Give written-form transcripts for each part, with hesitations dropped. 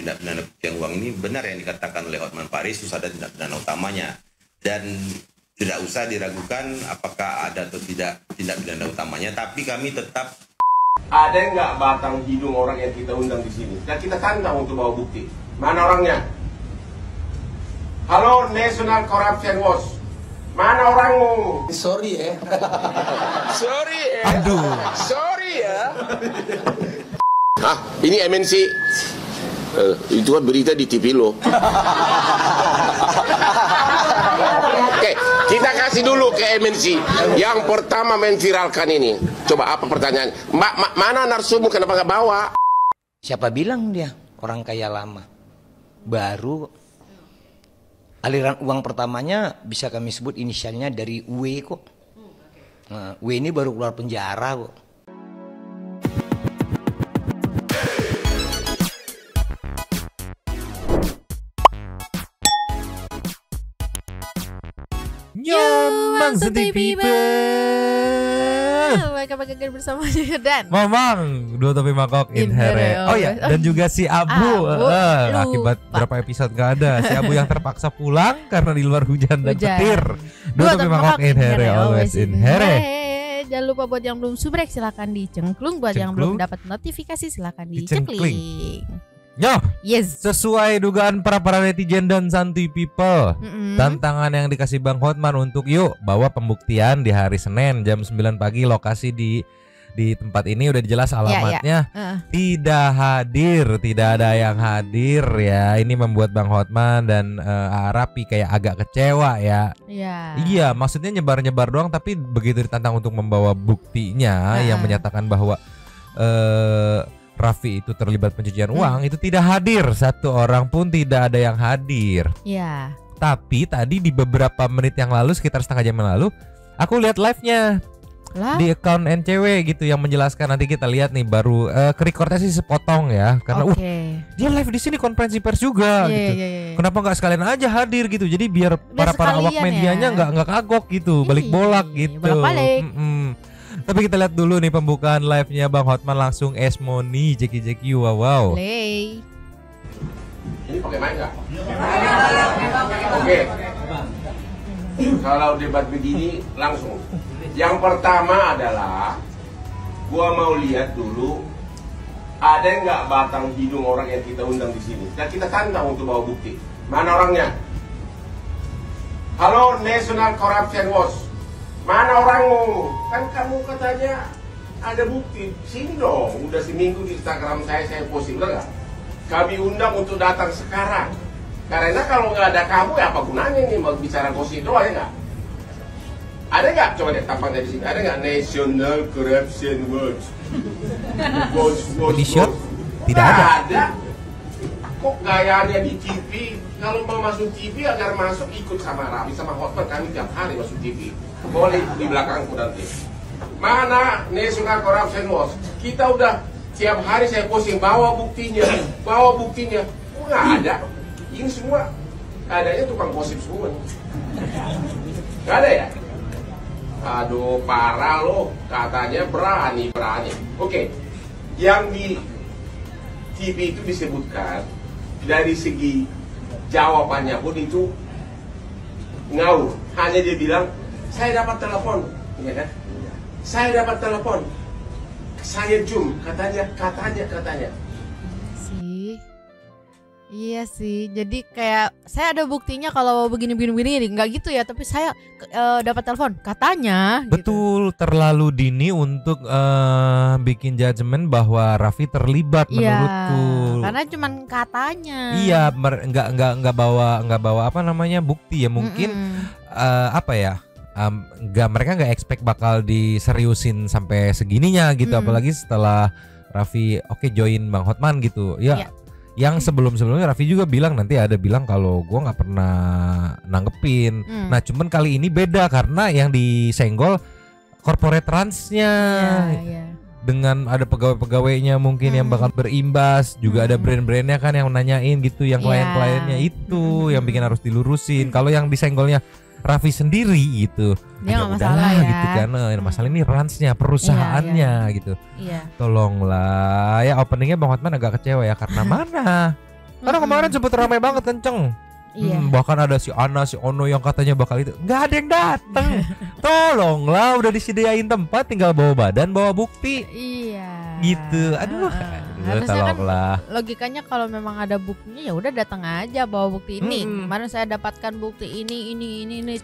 tindak pidana pencucian uang ini benar yang dikatakan oleh Hotman Paris, harus ada tindak pidana utamanya. Dan tidak usah diragukan apakah ada atau tidak tindak pidana utamanya, tapi kami tetap ada nggak batang hidung orang yang kita undang di sini dan kita tantang untuk bawa bukti. Mana orangnya? Halo National Corruption Watch, mana orangmu? Sorry ya. Sorry ya. Aduh. Sorry ya. Ini MNC. Itu kan berita di TV lo. Oke, kita kasih dulu ke MNC. Yang pertama memviralkan ini. Coba apa pertanyaan? Mana narsumu, kenapa nggak bawa? Siapa bilang dia orang kaya lama? Baru aliran uang pertamanya bisa kami sebut inisialnya dari W kok. Nah, W ini baru keluar penjara kok. Nyamang Santuy People. Welcome back again bersama dan Mamang dua topi mangkok in here. Oh ya, dan juga si Abu. Akibat berapa episode gak ada, si Abu yang terpaksa pulang karena di luar hujan dan petir. Dua topi mangkok in here, always in here. Jangan lupa buat yang belum subrek silakan dicengklung, buat yang belum dapat notifikasi silakan dicekling. Yo, yes. Sesuai dugaan para netizen dan Santuy People, tantangan yang dikasih Bang Hotman untuk yuk bawa pembuktian di hari Senin jam 9 pagi, lokasi di tempat ini udah jelas alamatnya. Tidak hadir, tidak ada yang hadir ya. Ini membuat Bang Hotman dan Rapi kayak agak kecewa ya. Iya, maksudnya nyebar-nyebar doang, tapi begitu ditantang untuk membawa buktinya yang menyatakan bahwa Raffi itu terlibat pencucian uang, itu tidak hadir, satu orang pun tidak ada yang hadir. Iya. Tapi tadi di beberapa menit yang lalu, sekitar setengah jam yang lalu, aku lihat live-nya di account NCW gitu yang menjelaskan. Nanti kita lihat nih, baru ke-recordnya sih sepotong ya, karena dia live di sini konferensi pers juga gitu. Kenapa nggak sekalian aja hadir gitu? Jadi biar para awak medianya nggak kagok gitu, balik bolak gitu. Bolak-balik. Tapi kita lihat dulu nih pembukaan live-nya Bang Hotman langsung Esmoni, Jeki wow. Play. Ini pakai mic nggak? Oke. Kalau debat begini langsung. Yang pertama adalah gua mau lihat dulu ada nggak batang hidung orang yang kita undang di sini dan kita tantang untuk bawa bukti. Mana orangnya? Halo National Corruption Watch, mana orangmu? Kan kamu katanya ada bukti. Sini dong, udah seminggu di Instagram saya posting, bener nggak? Kami undang untuk datang sekarang. Karena kalau nggak ada kamu ya apa gunanya nih mau bicara gosip doang ya nggak? Ada nggak? Coba deh tampang dari sini. Ada nggak National Corruption Watch? T-shirt? Tidak ada. Kok gayanya di TV? Kalau mau masuk TV agar masuk ikut sama Raffi sama Hotman, kami tiap hari masuk TV. Boleh di belakangku nanti. Mana National Corruption Watch? Kita udah tiap hari saya posting, bawa buktinya. Oh, nggak ada. Ini semua adanya tukang gosip semua. Nggak ada ya? Aduh, parah loh. Katanya berani. Oke. Yang di TV itu disebutkan dari segi jawabannya pun itu ngawur. Hanya dia bilang, saya dapat telepon, ya kan? Saya dapat telepon, saya zoom, katanya. Iya sih, jadi kayak saya ada buktinya kalau begini nggak gitu ya, tapi saya dapat telepon katanya. Betul, gitu. Terlalu dini untuk bikin judgement bahwa Raffi terlibat menurutku. Karena cuman katanya. Iya, nggak bawa apa namanya bukti ya mungkin apa ya? Mereka nggak expect bakal diseriusin sampai segininya gitu, apalagi setelah Raffi join Bang Hotman gitu ya. Yang sebelumnya Raffi juga bilang kalau gue nggak pernah nanggepin. Nah cuman kali ini beda karena yang disenggol corporate transnya. Dengan ada pegawai-pegawainya mungkin yang bakal berimbas, juga ada brand-brandnya kan yang nanyain gitu, yang klien-kliennya itu yang bikin harus dilurusin. Kalau yang disenggolnya Raffi sendiri gitu, dia nggak masalah ya. Gitu kan, masalah ini ransnya, perusahaannya gitu. Tolonglah ya, openingnya Bang Hotman agak kecewa ya karena mana Karena kemarin sempet ramai banget kenceng. Iya. Bahkan ada si Ana, si Ono yang katanya bakal itu. Nggak ada yang datang. Tolonglah, udah disediain tempat, tinggal bawa badan, bawa bukti. Iya. Gitu. Aduh. Harusnya kan Tolonglah. logikanya kalau memang ada buktinya ya udah datang aja bawa bukti ini. Mm-mm. Kemarin saya dapatkan bukti ini,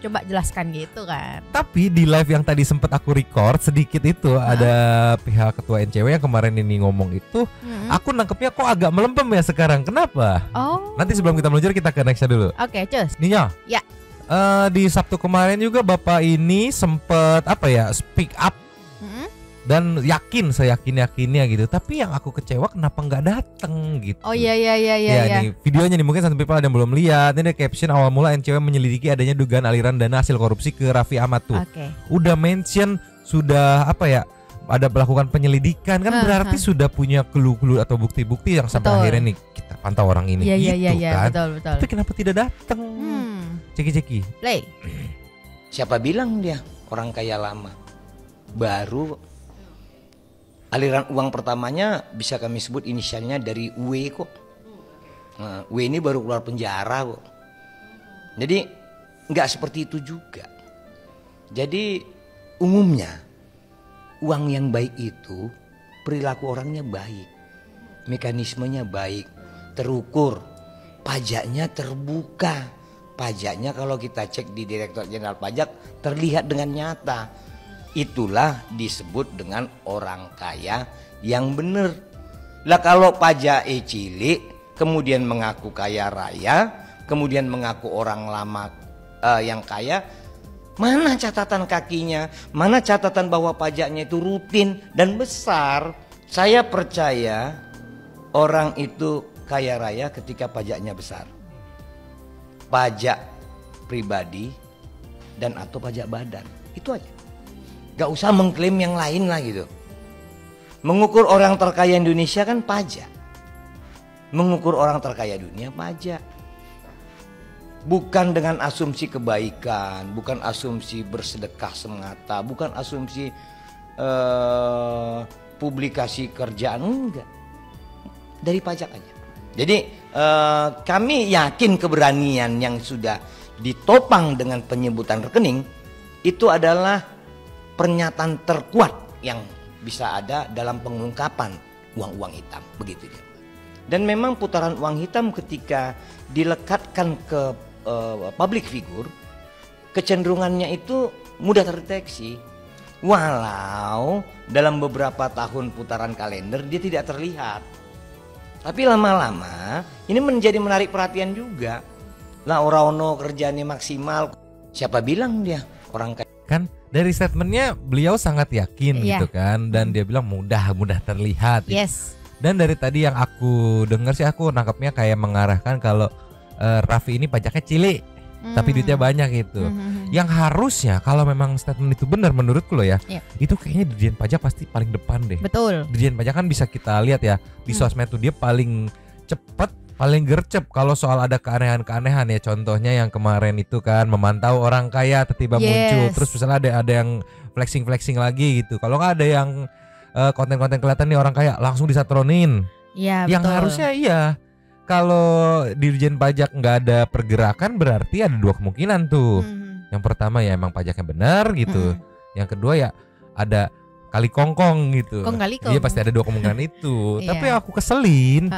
coba jelaskan gitu kan. Tapi di live yang tadi sempet aku record sedikit itu ada pihak ketua NCW yang kemarin ini ngomong itu, aku nangkepnya kok agak melempem ya sekarang. Kenapa? Oh. Nanti sebelum kita meluncur kita ke nextnya dulu. Oke, cus. Ninya. Ya. Di Sabtu kemarin juga Bapak ini sempet speak up dan seyakin-yakinnya gitu. Tapi yang aku kecewa kenapa nggak dateng gitu. Oh iya. Nih videonya nih mungkin some people ada yang belum lihat. Ini ada caption awal mula NCW menyelidiki adanya dugaan aliran dana hasil korupsi ke Raffi Ahmad tuh. Oke. Udah mention, sudah ada melakukan penyelidikan kan, berarti sudah punya clue-clue atau bukti-bukti yang sampai Betul. akhirnya nih kita pantau orang ini Iya, kan. betul. Tapi kenapa tidak datang? Ceki-ceki. Play. Siapa bilang dia orang kaya lama? Baru aliran uang pertamanya bisa kami sebut inisialnya dari W kok. Nah, W ini baru keluar penjara kok. Jadi nggak seperti itu juga. Jadi umumnya uang yang baik itu perilaku orangnya baik, mekanismenya baik, terukur, pajaknya terbuka. Pajaknya kalau kita cek di Direktorat Jenderal Pajak terlihat dengan nyata. Itulah disebut dengan orang kaya yang benar. Lah kalau pajak cilik, kemudian mengaku kaya raya, kemudian mengaku orang lama yang kaya, mana catatan kakinya? Mana catatan bahwa pajaknya itu rutin dan besar? Saya percaya orang itu kaya raya ketika pajaknya besar. Pajak pribadi dan atau pajak badan, itu aja. Gak usah mengklaim yang lain lah gitu. Mengukur orang terkaya Indonesia kan pajak. Mengukur orang terkaya dunia pajak. Bukan dengan asumsi kebaikan, bukan asumsi bersedekah semata, bukan asumsi publikasi kerjaan, enggak. Dari pajak aja. Jadi kami yakin keberanian yang sudah ditopang dengan penyebutan rekening itu adalah pernyataan terkuat yang bisa ada dalam pengungkapan uang-uang hitam, begitu dia. Dan memang putaran uang hitam ketika dilekatkan ke public figure, kecenderungannya itu mudah terdeteksi. Walau dalam beberapa tahun putaran kalender dia tidak terlihat. Tapi lama-lama ini menjadi menarik perhatian juga. Lah orang kerjanya maksimal. Siapa bilang dia orang kaya? Kan dari statementnya beliau sangat yakin gitu kan, dan dia bilang mudah terlihat. Yes. Dan dari tadi yang aku dengar sih aku nangkapnya kayak mengarahkan kalau Raffi ini pajaknya cilik, tapi duitnya banyak gitu. Yang harusnya kalau memang statement itu benar menurutku loh ya, itu kayaknya Dirjen Pajak pasti paling depan deh. Betul. Dirjen Pajak kan bisa kita lihat ya di sosmed tuh dia paling cepat, paling gercep kalau soal ada keanehan-keanehan ya. Contohnya yang kemarin itu kan memantau orang kaya tiba-tiba muncul, terus misalnya ada yang flexing lagi gitu. Kalau nggak ada yang konten-konten kelihatan nih orang kaya langsung disatronin. Iya, yang betul. harusnya kalau Dirjen Pajak nggak ada pergerakan berarti ada dua kemungkinan tuh. Yang pertama ya emang pajaknya benar gitu. Yang kedua ya ada kali kongkong gitu. Iya pasti ada dua kemungkinan itu. Tapi yang aku keselin,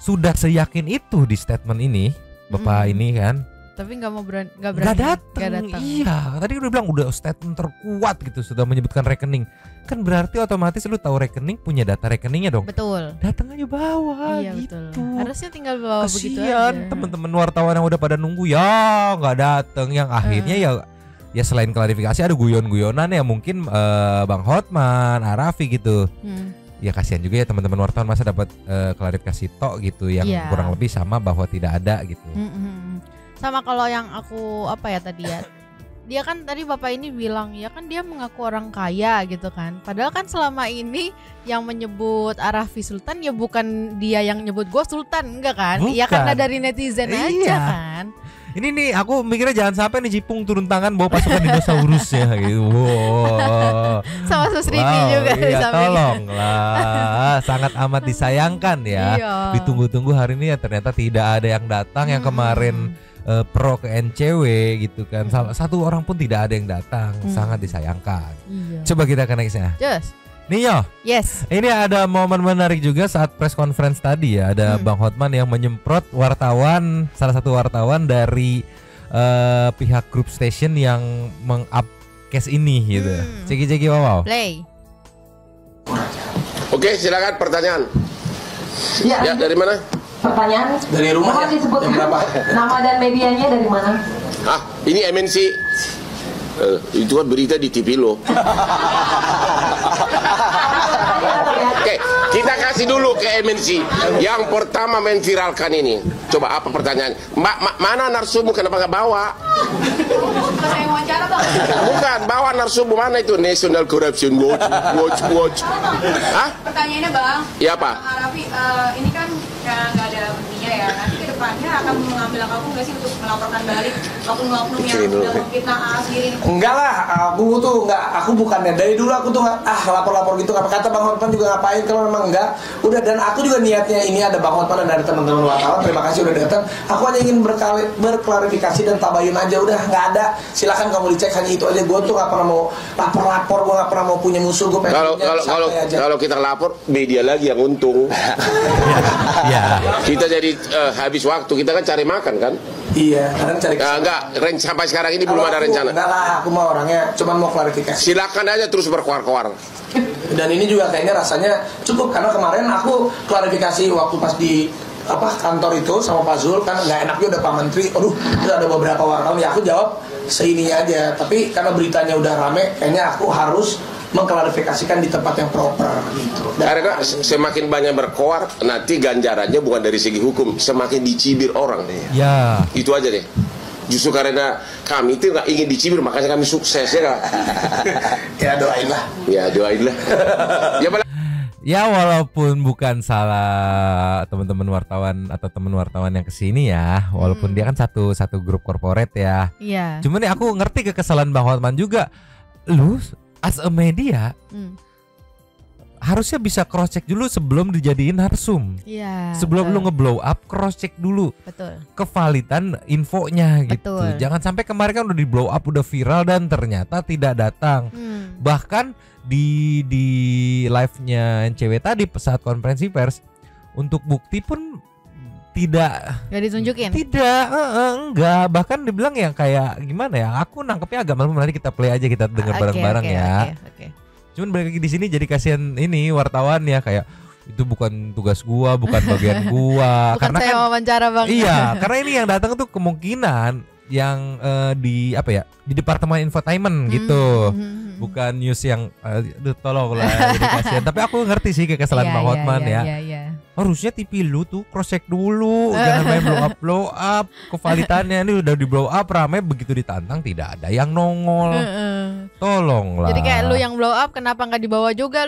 sudah seyakin itu di statement ini Bapak ini kan, tapi nggak berani, nggak datang. Iya, tadi udah bilang udah statement terkuat gitu, sudah menyebutkan rekening. Kan berarti otomatis lu tahu rekening, punya data rekeningnya dong. Betul. Datang aja bawa gitu. Betul. Harusnya tinggal bawa begitu aja. Kasian teman-teman wartawan yang udah pada nunggu ya nggak datang. Yang akhirnya ya selain klarifikasi ada guyon-guyonan ya mungkin Bang Hotman, Arafi gitu. Ya kasihan juga ya teman-teman wartawan masa dapat klarifikasi tok gitu yang kurang lebih sama bahwa tidak ada gitu. Sama kalau yang aku tadi ya, dia kan tadi Bapak ini bilang ya kan dia mengaku orang kaya gitu kan. Padahal kan selama ini yang menyebut Arafi Sultan ya bukan dia yang nyebut gue Sultan, enggak kan? Ya karena dari netizen aja kan. Ini nih aku mikirnya jangan sampai nih Jipung turun tangan bawa pasukan dinosaurus ya gitu. Wow. Sama Susriti juga di iya, samping. tolonglah, sangat amat disayangkan ya. Iya. Ditunggu-tunggu hari ini ya ternyata tidak ada yang datang. Yang kemarin pro ke NCW gitu kan. Salah satu orang pun tidak ada yang datang. Sangat disayangkan. Iya. Coba kita ke nextnya. Just. Nio, Yes. ini ada momen menarik juga saat press conference tadi ya. Ada Bang Hotman yang menyemprot wartawan, salah satu wartawan dari pihak grup station yang meng-up case ini gitu. Ceki wow. Play. Oke, silakan pertanyaan. Ya, dari mana? Pertanyaan Dari rumah mohon ya? disebutkan Yang berapa? nama dan medianya dari mana? Ah, ini MNC. Itu kan berita di TV lo. Oke, kita kasih dulu ke MNC. Yang pertama memviralkan ini. Coba apa pertanyaan? Mana narsumu? Kenapa nggak bawa? Bukan saya wawancara bang. Bukan, bawa narsumu mana itu? National Corruption Watch. Hah? Pertanyaannya bang. Ya apa? Bang Raffi, ini kan nggak ada buktinya ya. Nanti ke depannya akan mengambil langkah hukum nggak sih untuk melaporkan balik oknum-oknum yang sudah memfitnah sendiri? Enggak lah, aku bukannya dari dulu aku tuh lapor-lapor gitu. Kata Bang Hotman juga ngapain kalau memang enggak. Udah, dan aku juga niatnya ini ada Bang Hotman dan ada teman-teman wartawan. Terima kasih udah datang. Aku hanya ingin berklarifikasi dan tabayun aja. Udah, nggak ada. Silakan kamu dicek, hanya itu aja. Gue tuh nggak pernah mau lapor, gue nggak pernah mau punya musuh. Gue Kalau kita lapor, media lagi yang untung. Ya. Kita jadi habis waktu. Kita kan cari makan kan? Iya, kadang cari. Enggak, sampai sekarang ini belum ada rencana. Enggak lah, aku mau orangnya cuman mau klarifikasi. Silakan aja terus berkuar-kuar. Dan ini juga kayaknya rasanya cukup, karena kemarin aku klarifikasi waktu pas di kantor itu sama Pak Zul, kan nggak enaknya udah Pak Menteri, udah ada beberapa wartawan, ya aku jawab seininya aja. Tapi karena beritanya udah rame, kayaknya aku harus mengklarifikasikan di tempat yang proper gitu. Karena semakin banyak berkoar, nanti ganjarannya bukan dari segi hukum, semakin dicibir orang. Ya. Itu aja deh. Justru karena kami itu nggak ingin dicibir, makanya kami sukses ya kak. Ya doainlah. Ya doainlah. Ya walaupun bukan salah teman-teman wartawan atau teman wartawan yang kesini ya, walaupun dia kan satu grup corporate ya. Iya. Cuman nih aku ngerti kekesalan Bang Hotman juga. Lu as a media harusnya bisa cross check dulu sebelum dijadiin narsum. Iya. Sebelum lu ngeblow up, cross check dulu. Betul. Kevalidan infonya gitu. Betul. Jangan sampai kemarin kan udah di blow up, udah viral dan ternyata tidak datang. Bahkan di live-nya NCW tadi saat konferensi pers, untuk bukti pun tidak ditunjukin. Tidak, enggak. Bahkan dibilang yang kayak gimana ya? Aku nangkepnya agak malam, nanti kita play aja, kita dengar bareng-bareng ya. Oke. Cuman balik lagi di sini jadi kasihan ini wartawan ya, kayak itu bukan tugas gua, bukan bagian gua. Bukan karena saya kan wawancara bang. iya, karena ini yang datang tuh kemungkinan yang di departemen infotainment gitu. Bukan news yang tolong lah jadi kasihan. Tapi aku ngerti sih kekesalan Bang Hotman ya. Harusnya TV lu tuh cross check dulu, jangan main blow up. Kevalitannya ini udah di blow up ramai, begitu ditantang tidak ada yang nongol. Tolonglah. Jadi kayak lu yang blow up, kenapa nggak dibawa juga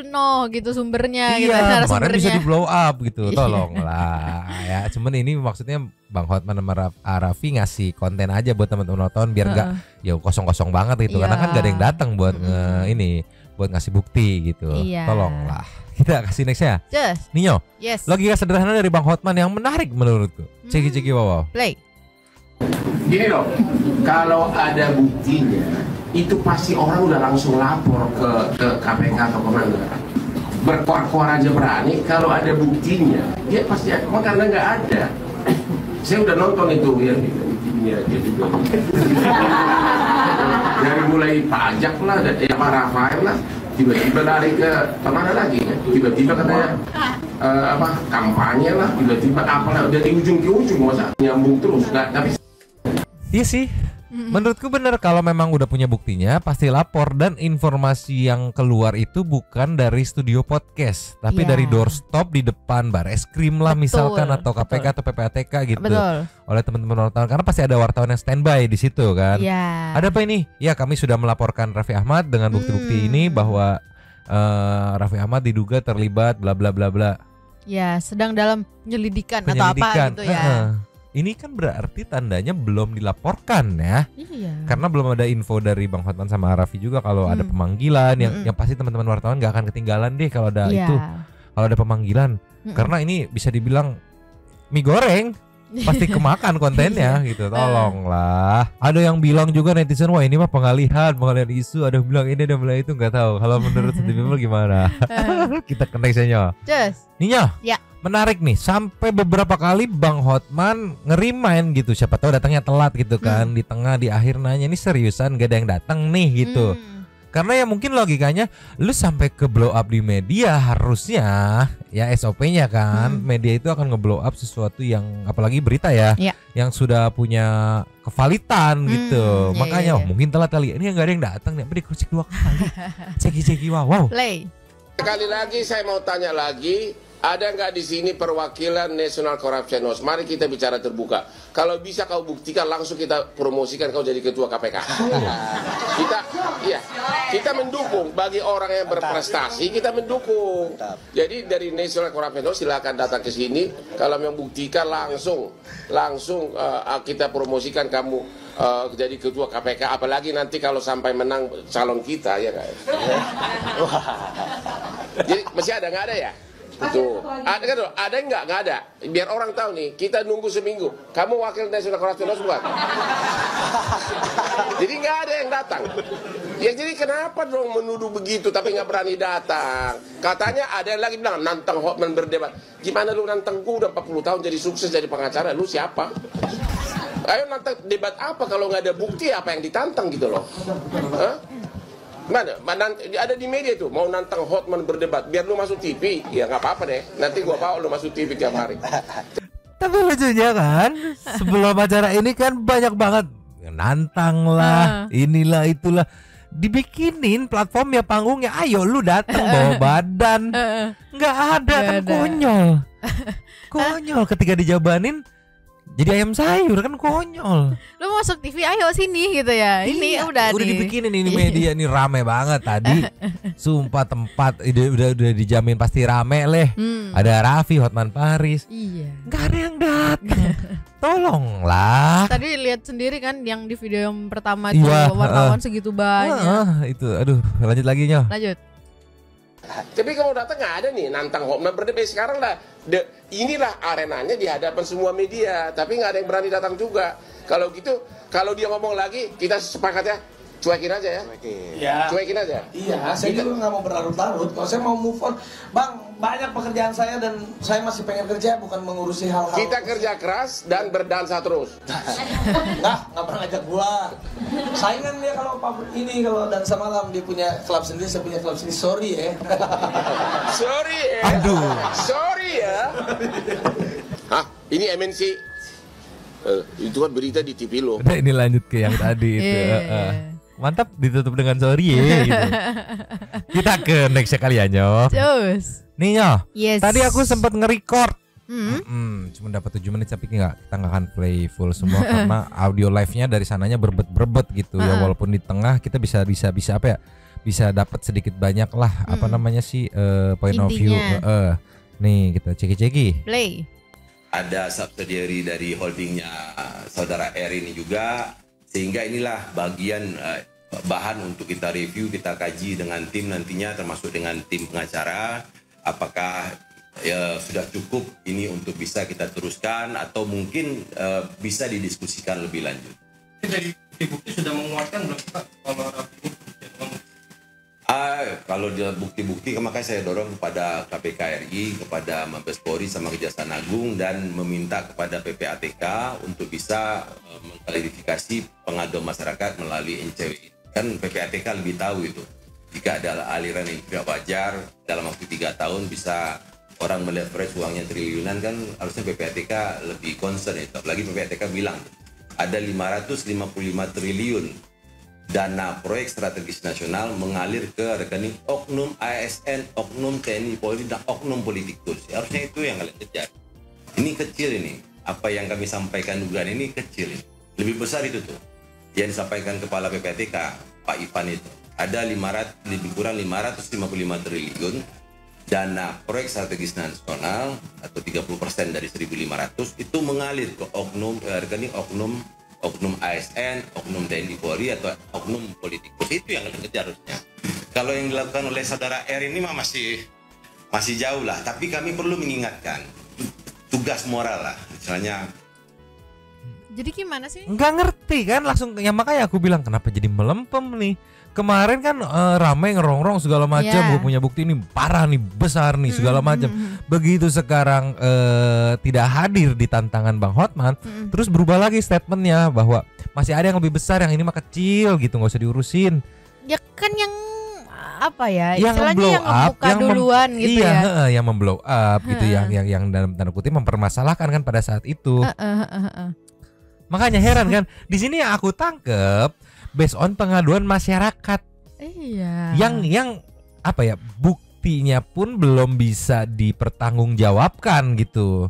gitu sumbernya? Iya, gitu, kemarin bisa di blow up gitu. Tolonglah ya. Cuman ini maksudnya Bang Hotman sama Raffi ngasih konten aja buat teman-teman nonton biar nggak ya kosong-kosong banget gitu. Karena kan gak ada yang datang buat buat ngasih bukti gitu. Tolonglah. Kita kasih nextnya. Nio. Yes. Logika sederhana dari Bang Hotman yang menarik menurutku. Ceki wow. Play. Gini loh, kalau ada buktinya, itu pasti orang udah langsung lapor ke KPK atau kemana. Berkuar-kuar aja berani, kalau ada buktinya, dia pasti karena nggak ada. Saya udah nonton itu ya, dia juga. Dari mulai pajak lah, ya Pak Rafael lah, tiba-tiba lari ke kemana lagi ya? Tiba-tiba katanya kampanye lah, tiba-tiba apalah dari ujung ke ujung, masa nyambung terus, tapi iya sih. Menurutku bener, kalau memang udah punya buktinya pasti lapor, dan informasi yang keluar itu bukan dari studio podcast, tapi dari doorstop di depan Bareskrim lah misalkan, atau KPK atau PPATK gitu. Oleh teman-teman wartawan, karena pasti ada wartawan yang standby di situ kan. Ada apa ini? Ya kami sudah melaporkan Raffi Ahmad dengan bukti-bukti ini bahwa Raffi Ahmad diduga terlibat bla bla bla bla. Ya, sedang dalam penyelidikan atau apa gitu ya. ini kan berarti tandanya belum dilaporkan ya. Iya. Karena belum ada info dari Bang Hotman sama Raffi juga kalau ada pemanggilan yang pasti teman-teman wartawan nggak akan ketinggalan deh kalau ada Iya. itu. Kalau ada pemanggilan. Karena ini bisa dibilang mie goreng pasti kemakan kontennya gitu. Tolonglah. Ada yang bilang juga netizen, wah ini mah pengalihan isu. Ada yang bilang ini, ada yang bilang itu, nggak tahu. Kalau menurut City People gimana? Kita connect-nya. Just. Ninya. Ya. Menarik nih, sampai beberapa kali Bang Hotman ngerimain gitu, siapa tahu datangnya telat gitu kan, di tengah di akhir nanya ini seriusan gak ada yang datang nih gitu. Karena ya mungkin logikanya lu sampai ke blow up di media harusnya ya SOP-nya kan, media itu akan nge-blow up sesuatu yang apalagi berita ya, yang sudah punya kevalitan gitu. Makanya mungkin telat kali ini nggak ada yang datang nih, apa dikrucik 2 kali. Ceki wow. Play. Sekali lagi saya mau tanya lagi, ada nggak di sini perwakilan National Corruption Watch? Mari kita bicara terbuka. Kalau bisa kau buktikan, langsung kita promosikan kau jadi ketua KPK. Kita mendukung bagi orang yang berprestasi, kita mendukung. Jadi dari National Corruption Watch silakan datang ke sini. Kalau membuktikan langsung kita promosikan kamu jadi ketua KPK. Apalagi nanti kalau sampai menang calon kita ya kan. Jadi masih ada nggak ada ya? Betul. Ada kan? Ada nggak ada? Biar orang tahu nih. Kita nunggu seminggu. Kamu wakil National Corruption Watch bukan? Jadi nggak ada yang datang. Ya jadi kenapa dong menuduh begitu tapi nggak berani datang? Katanya ada yang lagi bilang nantang Hotman berdebat. Gimana lu nantang gua udah 40 tahun jadi sukses jadi pengacara? Lu siapa? Ayo nantang debat apa kalau nggak ada bukti apa yang ditantang gitu loh? Hah? Mana ada di media tuh mau nantang Hotman berdebat biar lu masuk TV ya nggak apa-apa deh, nanti gua bawa lu masuk TV tiap hari. Tapi lucunya kan sebelum acara ini kan banyak banget nantang lah, inilah itulah, dibikinin platformnya, panggungnya, ayo lu datang bawa badan, nggak ada kan, konyol ketika dijabanin jadi ayam sayur kan, konyol. Lu masuk TV ayo sini gitu ya. Ini udah dibikinin ini media nih rame banget tadi. Sumpah tempat udah dijamin pasti rame leh. Ada Raffi, Hotman Paris. Iya. Gak ada yang datang. Tolonglah. Tadi lihat sendiri kan yang di video yang pertama itu wartawan segitu banyak. Itu aduh, lanjut lagi Nyo. Lanjut. Tapi kalau datang nggak ada nih nantang Hotman berdebat sekarang lah. Inilah arenanya di hadapan semua media, tapi nggak ada yang berani datang juga. Kalau gitu, kalau dia ngomong lagi, kita sepakat ya, cuekin aja ya. Cuekin aja. Iya, saya juga nggak mau berlarut-larut. Kalau saya mau move on, Bang, banyak pekerjaan saya dan saya masih pengen kerja, bukan mengurusi hal-hal. Kita kerja keras dan berdansa terus. Nggak pernah ngajak gua. Saingan dia kalau ini kalau dansa malam, dia punya klub sendiri, saya punya klub sendiri. Sorry ya. Sorry ya. Aduh. Sorry ya. Hah, ini MNC. Itu kan berita di TV lo. Udah, ini lanjut ke yang tadi itu. Mantap, ditutup dengan sorry ya gitu. Kita ke next kali ya Nyo. Terus. Nih Nyo. Yes. Tadi aku sempat nge-record. Cuma dapat 7 menit tapi kita nggak akan play full semua karena audio live-nya dari sananya berbet gitu ya, walaupun di tengah kita bisa apa ya? Bisa dapat sedikit banyak lah apa namanya sih point of view. Nih kita ceki-ceki. Play. Ada subsidiary dari holdingnya saudara R ini juga, sehingga inilah bagian bahan untuk kita review, kita kaji dengan tim nantinya, termasuk dengan tim pengacara, apakah sudah cukup ini untuk bisa kita teruskan atau mungkin bisa didiskusikan lebih lanjut. Dari bukti sudah menguatkan belum Pak kalau dia bukti-bukti, makanya saya dorong kepada KPK RI, kepada Mabes Polri sama Kejaksaan Agung, dan meminta kepada PPATK untuk bisa mengklarifikasi pengaduan masyarakat melalui NCW. Kan PPATK lebih tahu itu. Jika ada aliran yang tidak wajar dalam waktu 3 tahun bisa orang meleverage uangnya triliunan, kan harusnya PPATK lebih concern itu. Apalagi PPATK bilang ada 555 triliun dana proyek strategis nasional mengalir ke rekening oknum ASN, oknum TNI Polri, dan oknum politik terus. Harusnya itu yang kalian kejar. Ini kecil ini. Apa yang kami sampaikan dugaan ini kecil ini. Lebih besar itu tuh. Yang disampaikan Kepala PPATK, Pak Ivan itu. Ada lebih kurang 555 triliun dana proyek strategis nasional atau 30% dari 1.500 itu mengalir ke rekening oknum ASN, oknum TNI Polri atau oknum politikus. Itu yang dikejar harusnya. Kalau yang dilakukan oleh saudara R ini mah masih jauh lah, tapi kami perlu mengingatkan tugas moral lah, misalnya. Jadi gimana sih? Nggak ngerti kan, langsung ya makanya aku bilang kenapa jadi melempem nih. Kemarin kan ramai ngerongrong segala macam, gue punya bukti ini parah nih, besar nih segala macam. Begitu sekarang tidak hadir di tantangan Bang Hotman, terus berubah lagi statementnya bahwa masih ada yang lebih besar, yang ini mah kecil gitu, nggak usah diurusin. Ya kan yang apa ya? Yang Istilahnya blow yang up, ngebuka yang duluan gitu iya, ya. yang memblow up gitu, yang dalam tanda kutip mempermasalahkan kan pada saat itu. Makanya heran kan, di sini yang aku tangkep based on pengaduan masyarakat. Iya. Yang apa ya, buktinya pun belum bisa dipertanggungjawabkan gitu.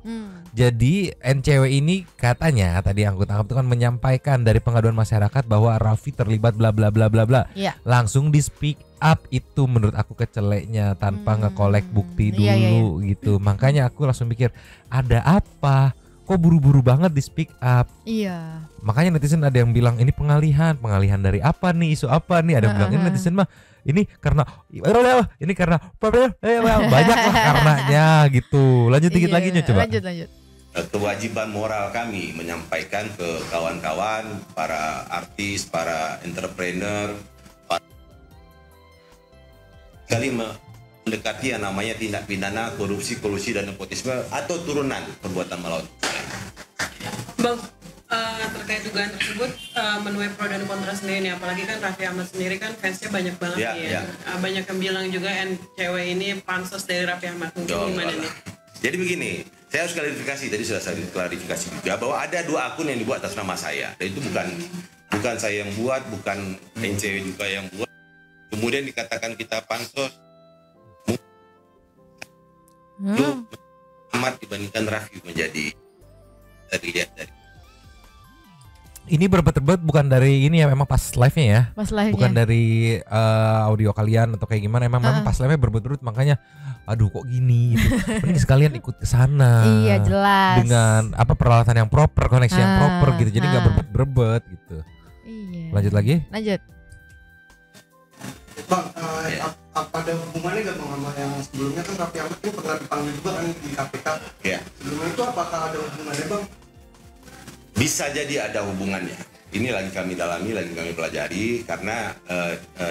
Jadi NCW ini katanya tadi yang aku tangkap itu kan menyampaikan dari pengaduan masyarakat bahwa Raffi terlibat bla bla bla bla bla. Langsung di speak up, itu menurut aku keceleknya tanpa ngekolek bukti dulu gitu. Makanya aku langsung mikir ada apa? Kok buru-buru banget di speak up? Iya. Makanya netizen ada yang bilang ini pengalihan dari apa nih, isu apa nih? Ada yang bilang ini netizen mah ini karena banyak lah karenanya gitu. Lanjut dikit lagi coba. Lanjut. Kewajiban moral kami menyampaikan ke kawan-kawan, para artis, para entrepreneur, kali mendekati yang namanya tindak pidana korupsi, kolusi dan nepotisme atau turunan perbuatan melawan. Bang, terkait dugaan tersebut menuai pro dan kontra sendiri nih, apalagi kan Raffi Ahmad sendiri kan fansnya banyak banget ya. Banyak yang bilang juga cewek ini pansos dari Raffi Ahmad. Gimana nih? Jadi begini, saya harus klarifikasi, tadi sudah saya klarifikasi juga bahwa ada 2 akun yang dibuat atas nama saya. Dan itu bukan saya yang buat, bukan NCW juga yang buat. Kemudian dikatakan kita pansos. Amat dibandingkan Raffi menjadi terlihat dari ini berbet-bet bukan dari ini ya, memang pas live-nya ya. Pas live-nya. Bukan dari audio kalian atau kayak gimana, memang pas live-nya berbet-bet, makanya aduh kok gini gitu. Mending sekalian ikut ke sana. Iya, jelas. Dengan peralatan yang proper, koneksi yang proper gitu. Jadi enggak berbet-berbet gitu. Iya. Lanjut lagi? Lanjut. Bang, ada hubungannya nggak Bang sama yang sebelumnya kan Raffi Ahmad itu pernah dipanggil juga kan di KPK? Ya. Sebelumnya itu apakah ada hubungannya Bang? Bisa jadi ada hubungannya. Ini lagi kami dalami, lagi kami pelajari karena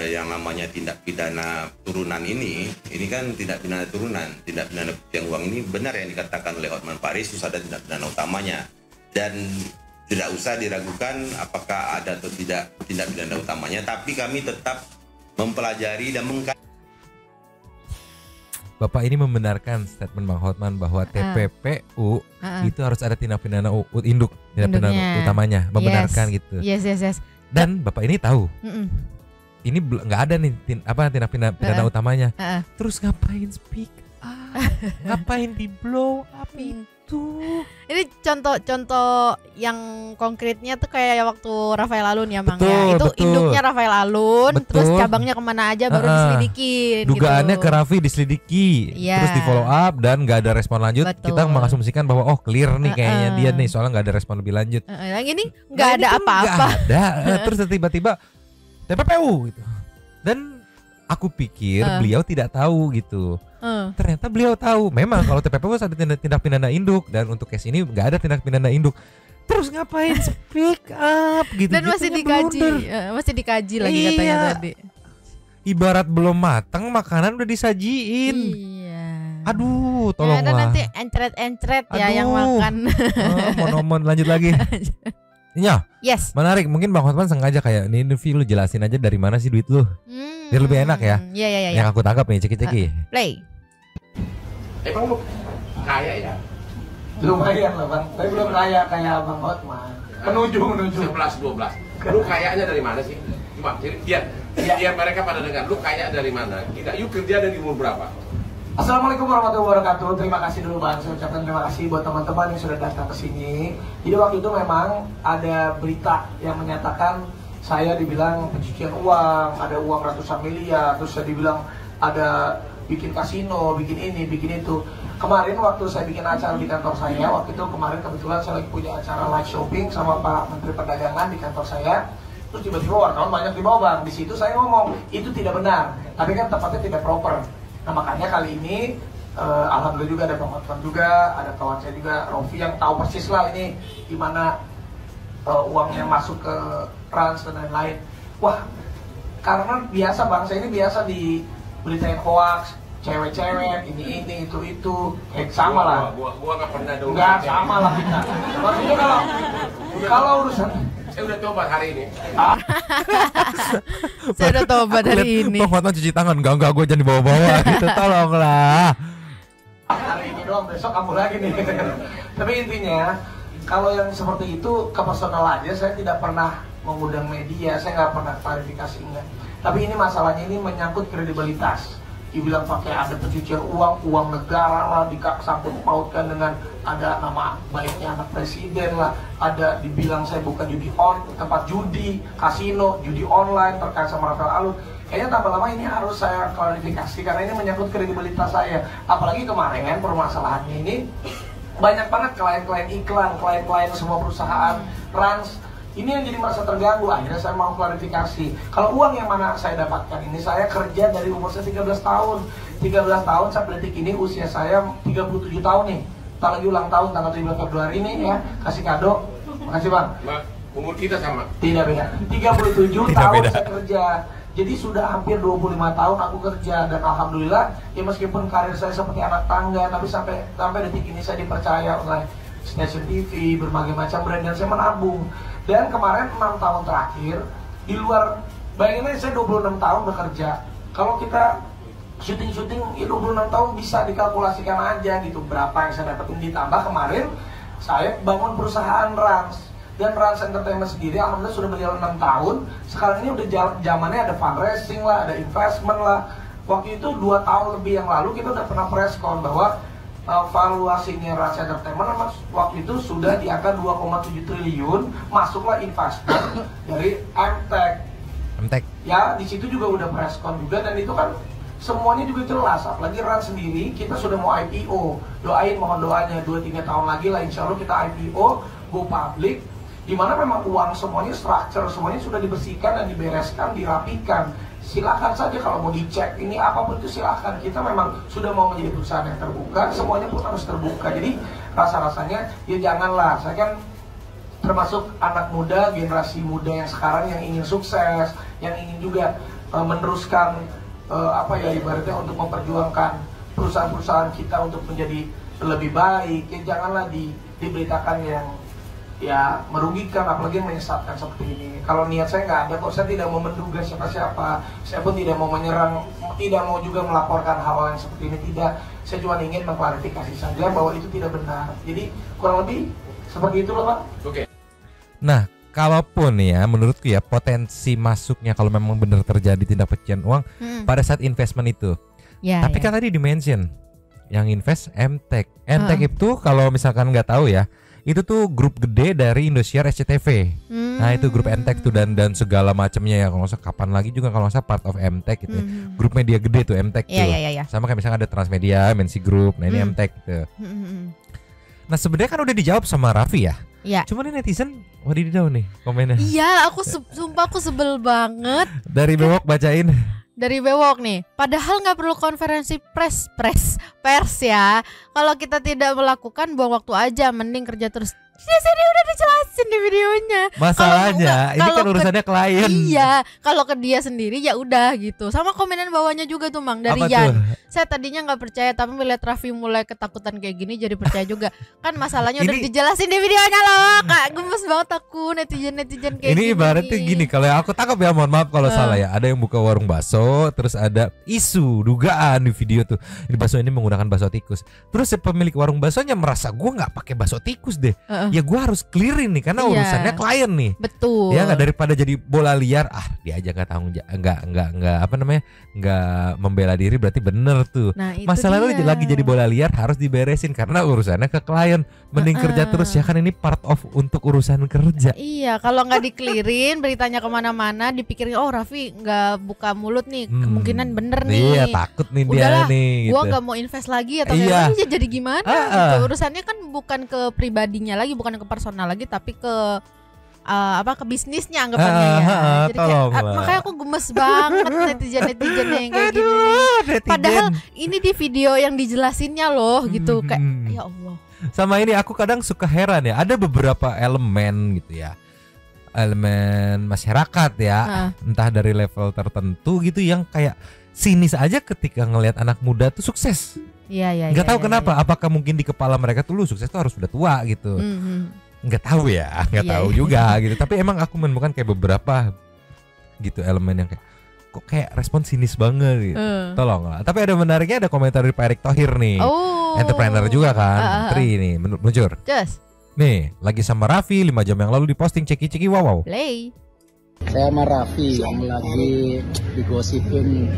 yang namanya tindak pidana turunan ini kan tindak pidana turunan, tindak pidana pencucian uang ini benar yang dikatakan oleh Hotman Paris, harus ada tindak pidana utamanya dan tidak usah diragukan apakah ada atau tidak tindak pidana utamanya, tapi kami tetap mempelajari dan Bapak ini membenarkan statement Bang Hotman bahwa TPPU itu harus ada tindak pidana induk, tindak pidana utamanya, membenarkan gitu. Yes. Dan Bapak ini tahu, ini nggak ada nih tindak pidana utamanya. Terus ngapain speak up? Ngapain di blow up itu? Ini contoh yang konkretnya tuh kayak waktu Rafael Alun ya, Mang betul, ya. Itu betul. induknya Rafael Alun, Betul. terus cabangnya kemana aja baru diselidikin. Dugaannya gitu. ke Raffi diselidiki, terus di follow up dan nggak ada respon lanjut. Betul. Kita mengasumsikan bahwa clear nih kayaknya dia nih, soalnya nggak ada respon lebih lanjut. Yang ini nggak ada apa-apa. Nggak ada. Terus tiba-tiba TPPU gitu. Dan aku pikir beliau tidak tahu gitu. Ternyata beliau tahu. Memang kalau TPPU ada tindak pidana induk, dan untuk case ini nggak ada tindak pidana induk. Terus ngapain speak up gitu? Dan masih dikaji lagi katanya tadi. Ibarat belum matang makanan udah disajiin. Iya. Aduh, tolonglah. Ada nanti encret ya yang makan. Mon lanjut lagi. Ya. Yes. Menarik. Mungkin Bang Hotman sengaja kayak ini lu jelasin aja dari mana sih duit lu. Biar lebih enak ya. Iya. Yang aku tangkap nih, ceki-ceki. Play. Emang lu kaya ya? Lumayan lah Bang, tapi belum kaya kayak Bang Hotman. Menuju 11-12. Lu kayanya dari mana sih? Coba biar mereka pada dengar. Lu kaya dari mana? Yuk kerja dari umur berapa? Assalamualaikum warahmatullahi wabarakatuh. Terima kasih dulu Bang, saya ucapkan terima kasih buat teman-teman yang sudah datang ke sini. Jadi waktu itu memang ada berita yang menyatakan saya dibilang pencucian uang, ada uang ratusan miliar, terus saya dibilang ada bikin kasino, bikin ini, bikin itu. Kemarin waktu saya bikin acara di kantor saya, waktu itu kemarin kebetulan saya lagi punya acara live shopping sama Pak Menteri Perdagangan di kantor saya. Terus tiba-tiba wartawan banyak di bawah bang. Di situ saya ngomong itu tidak benar, tapi kan tempatnya tidak proper. Nah makanya kali ini alhamdulillah juga ada Bang Hotman juga, ada kawan saya juga Rofi yang tahu persis lah ini gimana uangnya masuk ke trans dan lain-lain. Wah, karena biasa bangsa ini biasa diberitain hoax, cewek-cewek, ini itu, sama lah. Gua nggak pernah dong. Nggak sama lah kita. Maksudnya kalau urusan saya udah tobat hari ini. Saya udah tobat hari ini. Bang Hotman cuci tangan, enggak gue jangan dibawa-bawa gitu, tolonglah. Hari ini doang, besok kamu lagi nih. Tapi intinya kalau yang seperti itu ke personal aja, saya tidak pernah mengundang media, saya nggak pernah klarifikasi enggak. Tapi ini masalahnya ini menyangkut kredibilitas. Dibilang pakai ada pencucian uang negara lah, disangkut pautkan dengan ada nama baiknya anak presiden lah, ada dibilang saya bukan tempat judi, kasino, judi online terkait sama Rafael Alun. Kayaknya tambah lama ini harus saya klarifikasi karena ini menyangkut kredibilitas saya. Apalagi kemarin permasalahannya ini banyak banget klien-klien iklan, klien-klien semua perusahaan trans. Ini yang jadi merasa terganggu. Akhirnya saya mau klarifikasi. Kalau uang yang mana saya dapatkan ini, saya kerja dari umur saya 13 tahun. 13 tahun sampai detik ini usia saya 37 tahun nih. Ntar lagi ulang tahun tanggal 17 Februari ini ya. Kasih kado. Makasih bang. Umur kita sama. Tidak beda. 37 tahun saya kerja. Jadi sudah hampir 25 tahun aku kerja. Dan alhamdulillah ya meskipun karir saya seperti anak tangga, tapi sampai detik ini saya dipercaya oleh stasiun TV, berbagai macam brand, dan saya menabung. Dan kemarin 6 tahun terakhir di luar, bayangin aja saya 26 tahun bekerja. Kalau kita syuting ya 26 tahun bisa dikalkulasikan aja gitu berapa yang saya dapetin. Ditambah kemarin saya bangun perusahaan Rans, dan Rans Entertainment sendiri alhamdulillah sudah berjalan 6 tahun. Sekarang ini udah zamannya ada fundraising lah, ada investment lah. Waktu itu 2 tahun lebih yang lalu kita udah pernah preskon bahwa valuasinya Rans Entertainment waktu itu sudah di angka 2,7 triliun, masuklah investor dari MTech. Ya, di situ juga udah preskon juga, dan itu kan semuanya juga jelas. Apalagi Rans sendiri kita sudah mau IPO. Doain, mohon doanya 2-3 tahun lagi lah insya Allah kita IPO, go public, di mana memang uang semuanya structure, semuanya sudah dibersihkan dan dibereskan, dirapikan. Silakan saja kalau mau dicek ini apapun itu silakan. Kita memang sudah mau menjadi perusahaan yang terbuka, semuanya pun harus terbuka. Jadi rasa-rasanya ya janganlah. Saya kan termasuk anak muda, generasi muda yang sekarang yang ingin sukses, yang ingin juga meneruskan ibaratnya untuk memperjuangkan perusahaan-perusahaan kita untuk menjadi lebih baik. Ya janganlah diberitakan yang ya merugikan, apalagi menyesatkan seperti ini. Kalau niat saya nggak ada kok, saya tidak mau menduga siapa-siapa, saya pun tidak mau menyerang, tidak mau juga melaporkan hal yang seperti ini, tidak. Saya cuma ingin mengklarifikasi saja bahwa itu tidak benar. Jadi kurang lebih seperti itu loh Pak. Oke. Nah, kalaupun ya menurutku ya potensi masuknya kalau memang benar terjadi tindak pencucian uang pada saat investment itu. Ya, tapi kan tadi di-mention yang invest MTech. MTech itu kalau misalkan nggak tahu ya, itu tuh grup gede dari Indosiar SCTV. Nah itu grup MTech tuh dan segala macamnya ya, kalau nggak salah kapan lagi juga kalau nggak salah part of MTech gitu. Grup media gede tuh MTech tuh. Sama kayak misalnya ada Transmedia, MNC Group. Nah ini MTech gitu. Nah sebenarnya kan udah dijawab sama Raffi ya. Iya. Cuma nih netizen wadidaw nih komennya. Iya, sumpah aku sebel banget. Dari Bewok bacain. Dari Bewok nih, padahal nggak perlu konferensi pers ya. Kalau kita tidak melakukan, buang waktu aja, mending kerja terus. Sini udah dijelasin di videonya. Masalahnya ini kan urusannya klien. Iya, kalau ke dia sendiri ya udah gitu. Sama komenan bawahnya juga tuh Mang dari Apa Yan. tuh? Saya tadinya nggak percaya, tapi melihat Raffi mulai ketakutan kayak gini jadi percaya juga. Kan masalahnya udah dijelasin di videonya loh. Kak, gemes banget aku netizen kayak gini. Ini ibaratnya gini, kalau yang aku tangkap ya, mohon maaf kalau salah ya. Ada yang buka warung bakso, terus ada isu dugaan di video tuh. Ini bakso ini menggunakan menggunakan bakso tikus. Terus si pemilik warung baksonya merasa gue nggak pakai bakso tikus deh. Ya gue harus clearin nih karena urusannya klien nih. Betul. Ya nggak, daripada jadi bola liar. Dia aja nggak tanggung nggak nggak membela diri, berarti bener tuh. Nah, masalahnya lagi jadi bola liar harus diberesin karena urusannya ke klien. Mending kerja terus ya kan, ini part of untuk urusan kerja. Iya, kalau nggak di-clearin beritanya kemana-mana, dipikirin Raffi nggak buka mulut nih, kemungkinan bener nih. Iya, takut nih udahlah, dia nih. Gua gitu. nggak mau invest lagi atau kayak jadi gimana? Gitu. Urusannya kan bukan ke pribadinya lagi, bukan ke personal lagi, tapi ke ke bisnisnya anggapannya ya. Jadi kayak, makanya aku gemes banget netizen yang kayak gini. Padahal ini di video yang dijelasinnya loh gitu, kayak ya Allah. Sama ini aku kadang suka heran ya, ada beberapa elemen gitu ya, elemen masyarakat ya, entah dari level tertentu gitu yang kayak sinis aja ketika ngelihat anak muda tuh sukses. Iya. Nggak tahu kenapa, apakah mungkin di kepala mereka tuh lu sukses tuh harus udah tua gitu. Nggak tahu ya, nggak tahu juga gitu. Tapi emang aku menemukan kayak beberapa gitu elemen yang kayak kok kayak respon sinis banget gitu. Tolonglah. Tapi ada menariknya, ada komentar dari Pak Erick Thohir nih. Entrepreneur juga kan, menteri nih, meluncur. Nih, lagi sama Raffi 5 jam yang lalu diposting ceki-ceki wow. Play. Saya sama Raffi yang lagi digosipin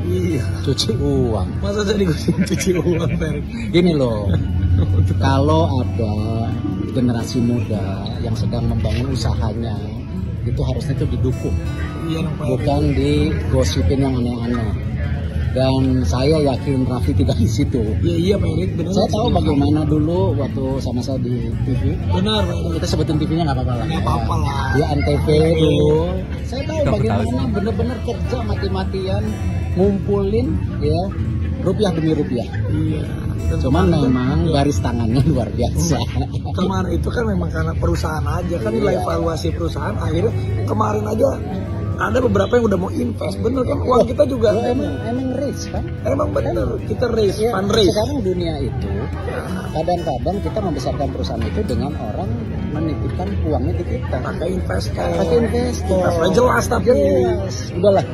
cuci uang. Masa saya digosipin cuci uang, Fer? Gini loh, kalau ada generasi muda yang sedang membangun usahanya, itu harusnya itu didukung, bukan digosipin yang aneh-aneh. Dan saya yakin Raffi tidak di situ. Iya Pak Erik, benar. Saya tahu bagaimana dulu waktu sama saya di TV. Benar. Kita sebutin TV-nya nggak apa-apa lah. Nggak apa-apa lah. Di Antv dulu. Saya tahu bagaimana benar-benar kerja mati-matian ngumpulin ya rupiah demi rupiah. Iya. Cuman memang garis tangannya luar biasa. Kemarin itu kan memang karena perusahaan aja kan, nilai evaluasi perusahaan akhirnya kemarin aja ada beberapa yang udah mau invest, bener kan, uang kita juga emang raise kan, emang bener kita raise, fundraise. Sekarang dunia itu kadang-kadang kita membesarkan perusahaan itu dengan orang menitipkan uangnya di kita pakai investor, jelas tapi udahlah.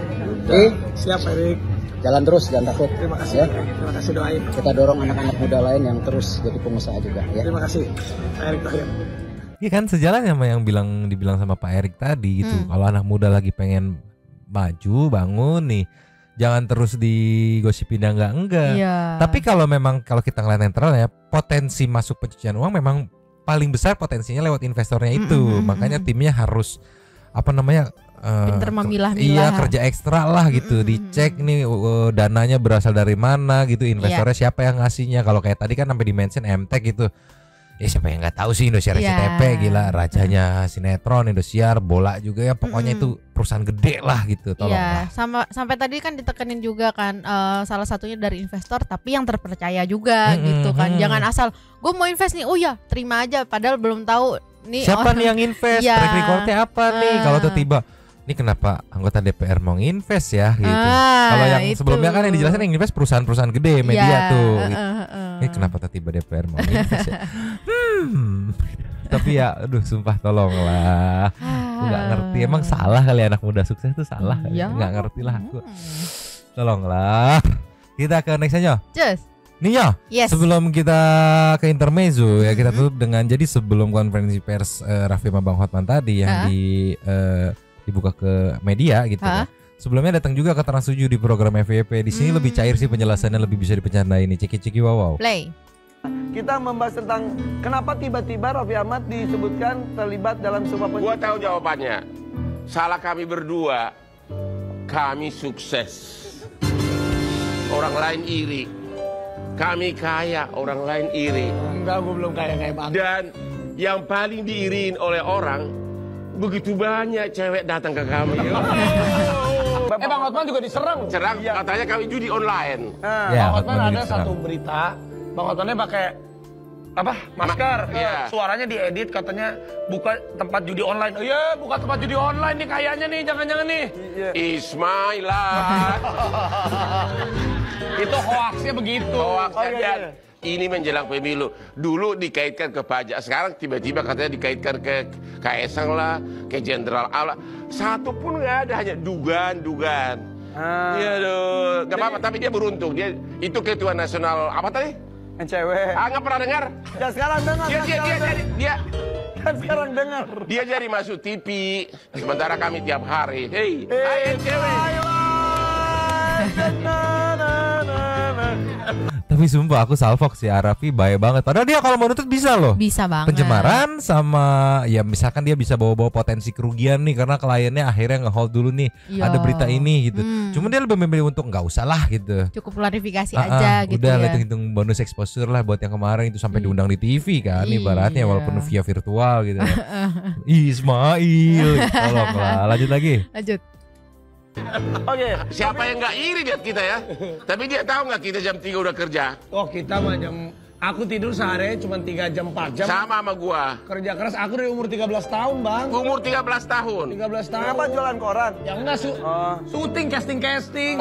Siap Erik, jalan terus, jangan takut. Terima kasih ya. Terima kasih, doain kita dorong anak-anak muda lain yang terus jadi pengusaha juga ya. Terima kasih Erik Thohir. Iya kan, sejalan sama yang dibilang sama Pak Erik tadi gitu. Kalau anak muda lagi pengen maju, bangun nih, jangan terus digosipin enggak. Iya. Tapi kalau kita ngeliat netral ya, potensi masuk pencucian uang memang paling besar potensinya lewat investornya itu. Makanya timnya harus pinter memilah-milah. Iya, kerja ekstra lah gitu. Dicek nih dananya berasal dari mana gitu, investornya siapa yang ngasihnya. Kalau kayak tadi kan sampai di-mention MTech gitu. Ya siapa yang nggak tahu sih Indosiar SCTP, gila rajanya sinetron, Indosiar, bola juga ya, pokoknya itu perusahaan gede lah gitu. Tolonglah. Sampai tadi kan ditekenin juga kan, salah satunya dari investor tapi yang terpercaya juga gitu kan. Jangan asal gue mau invest nih, oh ya terima aja, padahal belum tahu nih siapa nih yang invest, track recordnya apa nih. Kalau tiba-tiba ini kenapa anggota DPR mau invest ya gitu. Kalau yang sebelumnya kan yang dijelasin yang invest perusahaan-perusahaan gede, media tuh gitu. Ini kenapa tiba-tiba DPR mau invest ya? Tapi ya aduh sumpah tolonglah. Aku gak ngerti, emang salah kali anak muda sukses tuh salah. Gak ngerti lah aku. Tolonglah. Kita ke next aja. Nia, sebelum kita ke intermezzo ya, kita tutup dengan, jadi sebelum konferensi pers Raffi sama Bang Hotman tadi yang dibuka ke media gitu kan. Sebelumnya datang juga ke Trans 7 di program FYP. Di sini lebih cair sih penjelasannya, lebih bisa dipercandai ini. Ciki-ciki wow. Play. Kita membahas tentang kenapa tiba-tiba Raffi Ahmad disebutkan terlibat dalam sebuah Gua tahu jawabannya. Salah kami berdua. Kami sukses. Orang lain iri. Kami kaya, orang lain iri. Enggak, gua belum kaya kayak Bang. Dan yang paling diiriin oleh orang, begitu banyak cewek datang ke kami. Bang Hotman juga diserang. Katanya kami judi online. Bang Hotman ada satu berita, Bang Hotmannya pakai masker. Suaranya diedit, katanya buka tempat judi online. Oh iya, buka tempat judi online nih kayaknya nih, jangan-jangan nih. Ismailah. Itu hoaxnya begitu. Hoaxnya ini menjelang pemilu. Dulu dikaitkan ke pajak, sekarang tiba-tiba katanya dikaitkan ke Kaisang lah, ke Jenderal Allah. Satu pun nggak ada, hanya dugaan-dugaan. Iya, gak apa-apa. Tapi dia beruntung. Dia itu ketua nasional apa tadi? cewek. Nggak pernah dengar. Ya sekarang dengar. Sekarang dengar. Dia jadi masuk TV, sementara kami tiap hari. Hei, hai cewek. Tapi sumpah aku salfok sih Raffi bahaya banget. Padahal dia kalau mau nuntut bisa loh. Bisa banget. Pencemaran sama ya misalkan dia bisa bawa-bawa potensi kerugian nih karena kliennya akhirnya nge-hold dulu nih. Yo. Ada berita ini gitu. Cuma dia lebih memilih untuk nggak usah lah gitu. Cukup klarifikasi aja gitu udah ya. hitung bonus exposure lah buat yang kemarin itu sampai diundang di TV kan ibaratnya walaupun via virtual gitu. Ismail. Tolonglah lanjut lagi. Lanjut. Oke. Siapa yang nggak iri lihat kita ya? Tapi dia tahu nggak kita jam 3 udah kerja? Oh kita mah jam... Aku tidur sehari cuma 3 jam 4 jam. Sama gua. Kerja keras aku dari umur 13 tahun bang. Umur 13 tahun. 13 tahun. Kenapa jualan koran? Ya enggak syuting, casting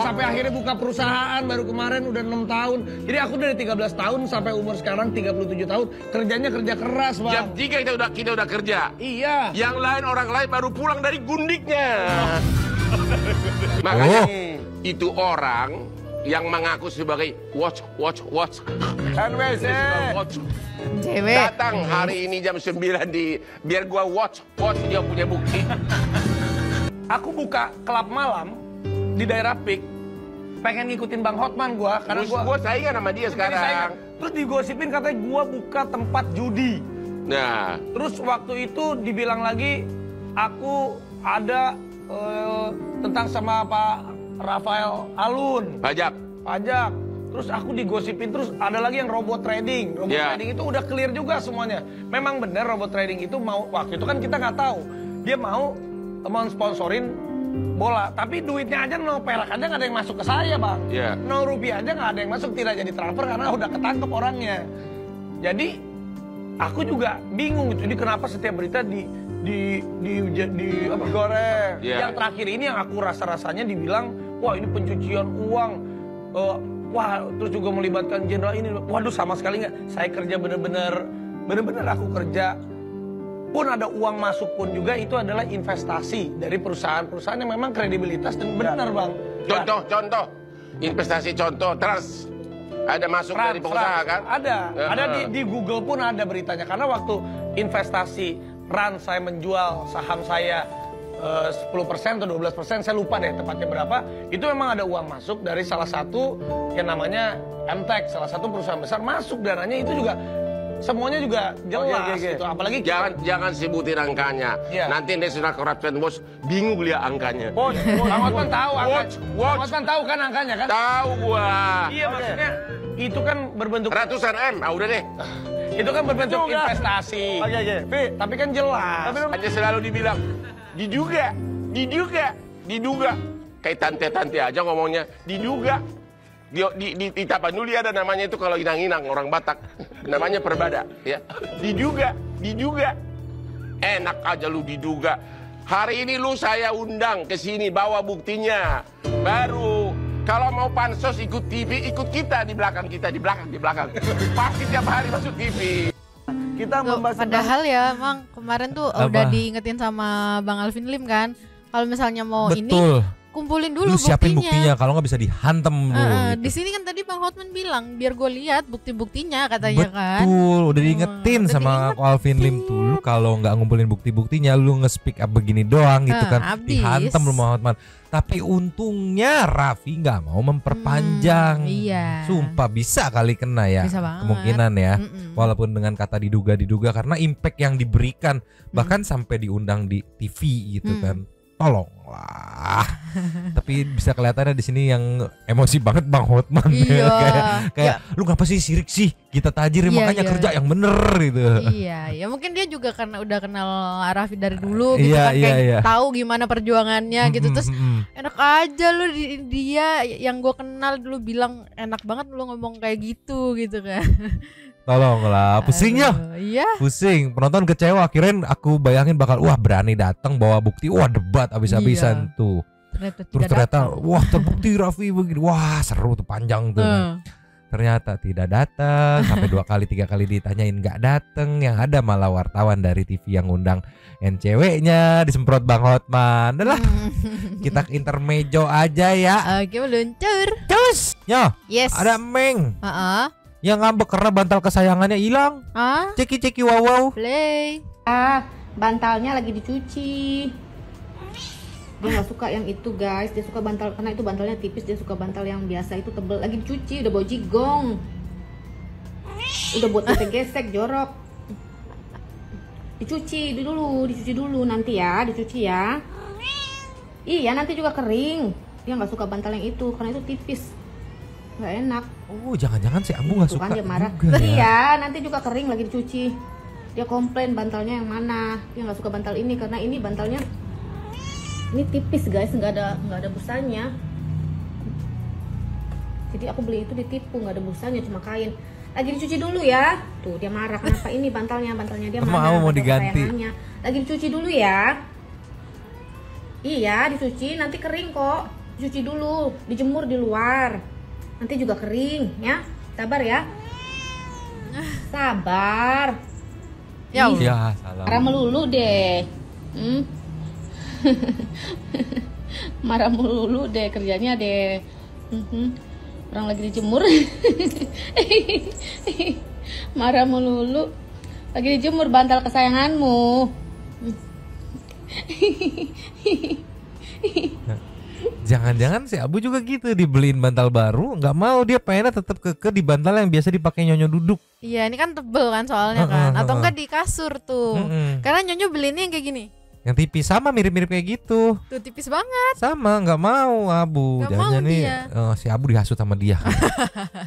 sampai akhirnya buka perusahaan baru kemarin udah 6 tahun. Jadi aku dari 13 tahun sampai umur sekarang 37 tahun kerjanya kerja keras bang. Jam 3 kita udah kerja. Iya. Yang lain orang lain baru pulang dari gundiknya. Makanya itu orang yang mengaku sebagai watch NWC cewek datang hari ini jam 9 biar gua watch dia punya bukti. Aku buka klub malam di daerah Pik, pengen ngikutin Bang Hotman gua karena gua saingan sama dia sekarang. Terus digosipin katanya gua buka tempat judi. Nah, terus waktu itu dibilang lagi aku ada tentang sama Pak Rafael Alun. Pajak. Terus aku digosipin terus ada lagi yang robot trading. Trading itu udah clear juga semuanya. Memang benar robot trading itu mau waktu itu kan kita nggak tahu. Dia mau sponsorin bola, tapi duitnya aja 0 perak aja nggak ada yang masuk ke saya bang. 0 rupiah aja nggak ada yang masuk, tidak jadi transfer karena udah ketangkep orangnya. Jadi aku juga bingung gitu. Jadi kenapa setiap berita goreng. Yang terakhir ini yang aku rasa-rasanya dibilang, wah ini pencucian uang, wah terus juga melibatkan jenderal ini. Waduh sama sekali nggak. Saya kerja bener-bener aku kerja. Pun ada uang masuk pun juga itu adalah investasi dari perusahaan-perusahaan yang memang kredibilitas dan benar bang. Contoh, investasi contoh trust. Ada masuk dari pengusaha kan? Ada di Google pun ada beritanya karena waktu investasi Run saya menjual saham saya 10% atau 12%, saya lupa deh tepatnya berapa. Itu memang ada uang masuk dari salah satu yang namanya MTech, salah satu perusahaan besar masuk dananya itu juga semuanya juga jelas gitu. Apalagi jangan sebutin angkanya. Nanti National Corruption Watch bingung lihat angkanya. Bang Hotman tahu angkanya. Bang Hotman tahu kan angkanya kan? Tahu gua. Iya maksudnya itu kan berbentuk ratusan M. Udah deh. Itu kan berbentuk investasi. Tapi kan jelas. Tapi aja selalu dibilang diduga. Kayak tante-tante aja ngomongnya diduga. Di Tapanuli ada namanya itu kalau inang-inang orang Batak. Namanya perbada, ya. Diduga. Enak aja lu diduga. Hari ini lu saya undang ke sini bawa buktinya. Baru kalau mau pansos ikut TV, ikut kita di belakang. Pasti tiap hari masuk TV. Kita membahas padahal ya, Mang, kemarin tuh udah diingetin sama Bang Alvin Lim kan. Kalau misalnya mau ini kumpulin dulu lu siapin buktinya. Kalau nggak bisa dihantem dulu. Gitu. Di sini kan tadi Bang Hotman bilang biar gue lihat bukti-buktinya katanya kan. Betul, udah diingetin sama Alvin Lim tuh, kalau nggak ngumpulin bukti-buktinya lu nge-speak up begini doang gitu kan. Dihantem lu sama Hotman. Tapi untungnya Raffi nggak mau memperpanjang. Iya. Sumpah bisa kali kena ya. Bisa banget. Kemungkinan ya. Walaupun dengan kata diduga karena impact yang diberikan bahkan sampai diundang di TV gitu kan. Tolonglah. Tapi bisa kelihatannya di sini yang emosi banget Bang Hotman. Kayak lu ngapa sih sirik sih? Kita tajir makanya kerja yang bener gitu. Iya, ya mungkin dia juga karena udah kenal Raffi dari dulu gitu kan, kayak tahu gimana perjuangannya gitu. Terus enak aja lu dia yang gue kenal dulu bilang enak banget lu ngomong kayak gitu kan. Tolonglah, pusingnya. Iya. Pusing, penonton kecewa. Kirain aku bayangin bakal berani datang bawa bukti, debat abis-abisan tuh. Ternyata wah terbukti Raffi begini. Wah, seru tuh, panjang tuh. Ternyata tidak datang, sampai 2 kali 3 kali ditanyain nggak datang. Yang ada malah wartawan dari TV yang undang ceweknya disemprot Bang Hotman. Udah lah. Kita intermejo aja ya. Oke, meluncur. Cus. Yo. Yes. Ada Meng. yang ngambek karena bantal kesayangannya hilang. Ceki wow. Play. Bantalnya lagi dicuci. Dia nggak suka yang itu guys, dia suka bantal karena itu bantalnya tipis, dia suka bantal yang biasa itu tebel. Lagi dicuci, udah bau jigong, udah buat gesek jorok. Dicuci dulu nanti ya, dicuci ya. Iya nanti juga kering. Dia nggak suka bantal yang itu karena itu tipis, nggak enak. Oh jangan-jangan si Ambu nggak suka dia marah. juga ya. Iya nanti juga kering lagi dicuci. Dia komplain bantalnya yang mana, dia nggak suka bantal ini karena ini bantalnya ini tipis guys, nggak ada busanya. Jadi aku beli itu ditipu, nggak ada busanya, cuma kain. Lagi dicuci dulu ya. Tuh dia marah kenapa ini bantalnya dia marah. Mau diganti. Lagi dicuci dulu ya. Iya dicuci, nanti kering kok. Dicuci dulu, dijemur di luar. Nanti juga kering ya. Sabar ya. Sabar. Ya salah. Marah melulu deh. Marah melulu deh kerjanya deh. Orang lagi dijemur. Marah melulu. Lagi dijemur bantal kesayanganmu. Jangan-jangan si Abu juga gitu, dibeliin bantal baru nggak mau, dia pengennya tetap keke di bantal yang biasa dipakai Nyonyo duduk. Iya ini kan tebel kan soalnya kan, atau enggak di kasur tuh. Karena Nyonyo belinya yang kayak gini. Yang tipis sama mirip-mirip kayak gitu. Tuh tipis banget. Sama nggak mau Abu. Jangan nih si Abu dihasut sama dia.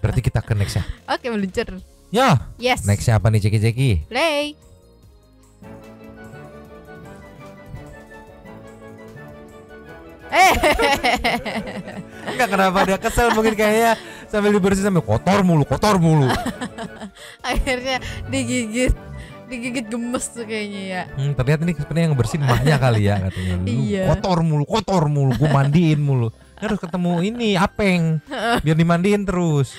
Berarti kita ke next ya. Oke meluncur. Ya. Yes. Next siapa nih Ceki? Play. Enggak kenapa dia kesel mungkin kayaknya sambil dibersihin sambil kotor mulu. Akhirnya digigit gemes tuh kayaknya ya. Terlihat ini sebenarnya yang bersihin emaknya kali ya katanya. Iya. Kotor mulu, gue mandiin mulu. Harus ketemu ini Apeng biar dimandiin terus.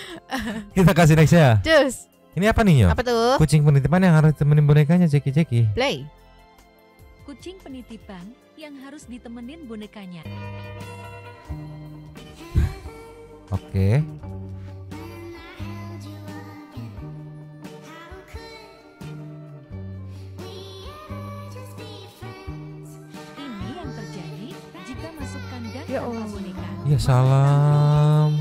Kita kasih next ya. Cus. Ini apa nih Nyo? Apa tuh? Kucing penitipan yang harus temenin bonekanya Ceki. Play. Kucing penitipan yang harus ditemenin bonekanya. Oke. Ini yang terjadi jika masuk kandang tanpa boneka. Ya salam.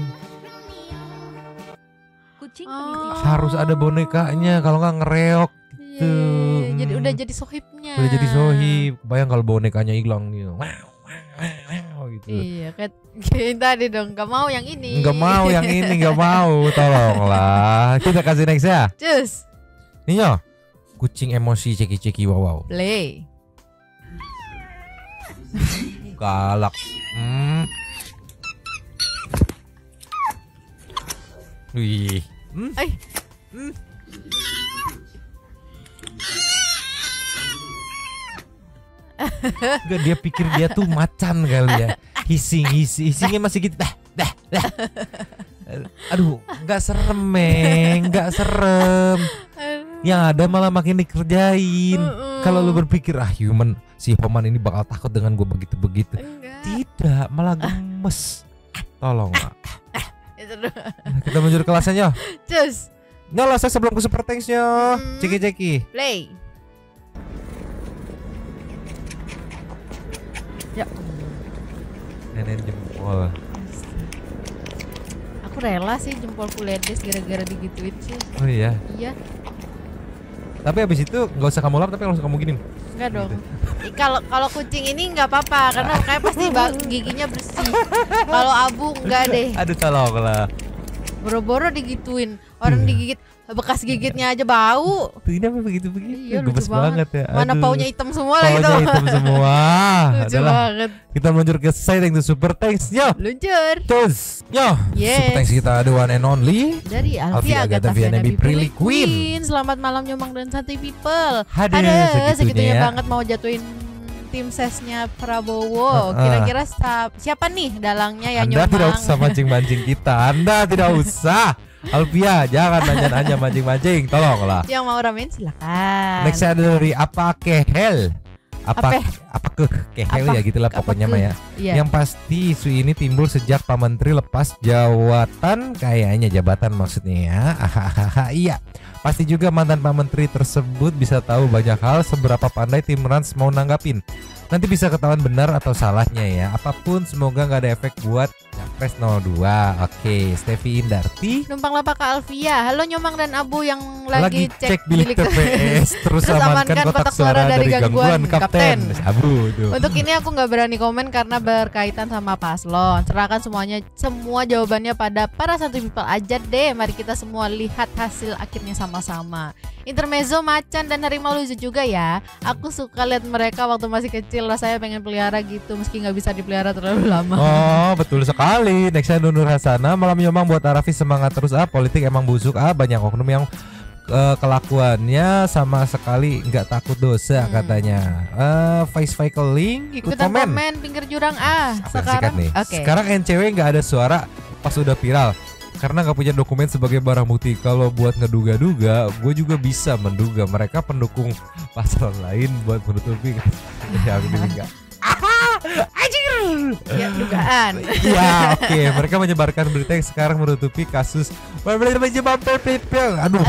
Kucing penitipan Harus ada bonekanya, kalau nggak ngereok gitu. Jadi udah jadi sohibnya. Udah jadi sohib. Bayang kalau bonekanya hilang gitu. Gitu. Iya, kayak tadi dong, nggak mau yang ini. Nggak mau, tolonglah. Kita kasih next ya. Cus. Ninyo, kucing emosi Ceki wow. Play. Galak. Wih. Enggak, dia pikir dia tuh macan kali ya. Hisingnya masih gitu. Dah. Aduh, enggak serem, enggak serem. Yang ada malah makin dikerjain. Kalau lu berpikir si Homan ini bakal takut dengan gue begitu. Tidak, malah gemes. Tolong, Pak. Kita menuju kelasnya, Cus. Nyala saya sebelum ke Super Thanks-nya. Ceki. Play. Ya. Nenek jempol. Aku rela sih jempolku ledes gara-gara digituin sih. Oh iya. Iya. Tapi habis itu nggak usah kamu lap, tapi langsung kamu giniin. Enggak dong. Kalau kucing ini nggak apa-apa karena kayak pasti giginya bersih. Kalau Abu enggak deh. Aduh tolonglah. Boro-boro digituin. Orang digigit bekas gigitnya aja bau. Tuh ini apa begitu? Iya, gemes banget ya. Mana paunya hitam semua lah gitu. Paunya hitam semua. Lucu banget. Kita meluncur ke Sayang to Super Thanks Yo. Luncur. Terus Yo. Yes. Super Thanks kita ada one and only dari Alfia Agatha Viana Prilly Queen. Selamat malam Nyomang dan Santai People. Ada segitunya banget mau jatuhin tim sesnya Prabowo. Kira-kira siapa nih dalangnya ya Nyomang? Anda tidak usah mancing-mancing kita. Anda tidak usah. Alfia, jangan nanya-nanya mancing-mancing, tolonglah. Yang mau ramen silakan. Next ada dari Apa Kehel. Apa kehew ya gitulah pokoknya mah ya. Iya. Yang pasti isu ini timbul sejak Pak Menteri lepas jabatan, kayaknya jabatan maksudnya ya. Iya. Pasti juga mantan Pak Menteri tersebut bisa tahu banyak hal, seberapa pandai tim Rans mau nanggapin. Nanti bisa ketahuan benar atau salahnya ya. Apapun semoga nggak ada efek buat Capres 02. Oke, Stevi Indarti. Numpang lapak Kak Alfia. Halo Nyomang dan Abu yang lagi cek bilik TPS. Terus amankan kotak suara dari gangguan Kapten Abu tuh. Untuk ini aku nggak berani komen karena berkaitan sama paslon. Serahkan semua jawabannya pada para satu people aja deh. Mari kita semua lihat hasil akhirnya sama-sama. Intermezzo, macan dan harimau lucu juga ya. Aku suka lihat mereka waktu masih kecil. Rasanya pengen pelihara gitu meski nggak bisa dipelihara terlalu lama. Oh betul sekali. Nextnya Nunur Hasana. Malam Nyomang buat Arafi semangat terus politik emang busuk banyak oknum yang kelakuannya sama sekali nggak takut dosa katanya. Vice Cycling ikut komen pinggir jurang sekarang nih. Sekarang NCW nggak ada suara pas udah viral karena nggak punya dokumen sebagai barang bukti. Kalau buat ngeduga-duga, gue juga bisa menduga mereka pendukung paslon lain buat menutupi yang enggak. Ya dugaan. Ya oke. Mereka menyebarkan berita yang sekarang menutupi kasus. Aduh,